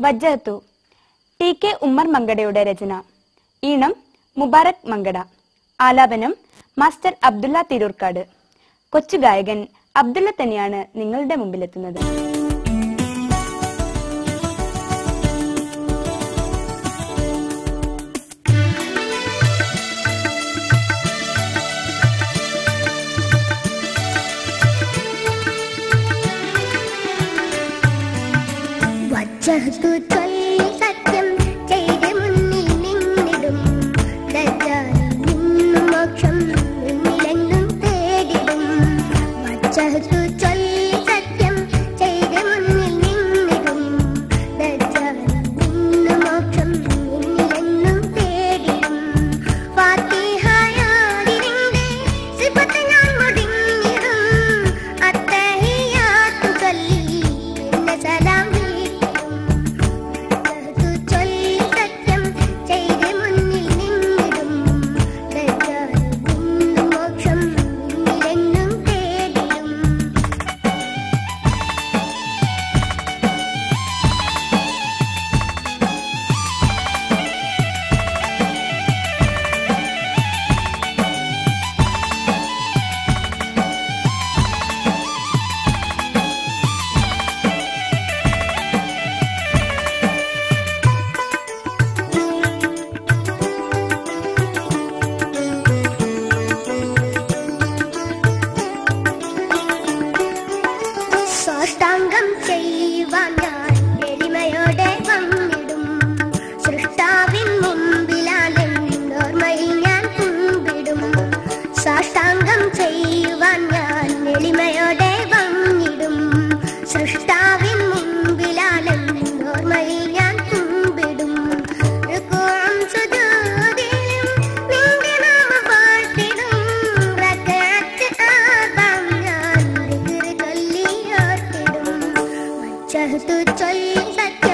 വജ്ജഹത്തു TK. Ummer മങ്കടയുടെ രചന. ഈണം മുബാറക് മങ്കട. ആലാപനം master Abdulla Thirurkad. കൊച്ചു ഗായകൻ അബ്ദുള്ള തന്നെയാണ് നിങ്ങളുടെ മുമ്പിലെത്തുന്നത്. വജ്ജഹത്തു ചൊല്ലി സത്യം ചെയ്ത് മുന്നിൽ നിന്നിടും, ദജ്ജാലിൽ നിന്നും മോക്ഷം മുന്നിലെങ്ങും തേടിടും. വജ്ജഹത്തു ചൊല്ലി സത്യം ചെയ്ത് മുന്നിൽ നിന്നിടും, ദജ്ജാലിൽ നിന്നും മോക്ഷം മുന്നിലെങ്ങും തേടിടും. ഫാത്തിഹയാദിന്റെ സിഫത്ത് ഞാൻ മുടിഞ്ഞിടും, അത്തഹിയാത്തു ചൊല്ലി എന്നെ സലാം സാഷ്ടാംഗം ചെയ്യുവാൻ ഞാൻ എളിമയോടെ വന്നിടും, സൃഷ്ടാവിൻ മുമ്പിലാണെന്നോർമ്മയിൽ ഞാൻ കുമ്പിടും. സാഷ്ടാംഗം ചെയ്യുവാൻ ഞാൻ എളിമയോടെ വന്നിടും, സൃഷ്ടാവിൻ മുമ്പിലാണെന്നോർമ്മയിൽ ഞാൻ കുമ്പിടും. റുകൂഉം സുജൂദിലും നിന്റെ നാമം പാർത്തിടും, റകഅത്ത് ആദം ഞാൻ ദിക്ർ ചൊല്ലി ഓർത്തിടും. വജ്ജഹത്തു ചൊല്ലി സത്യം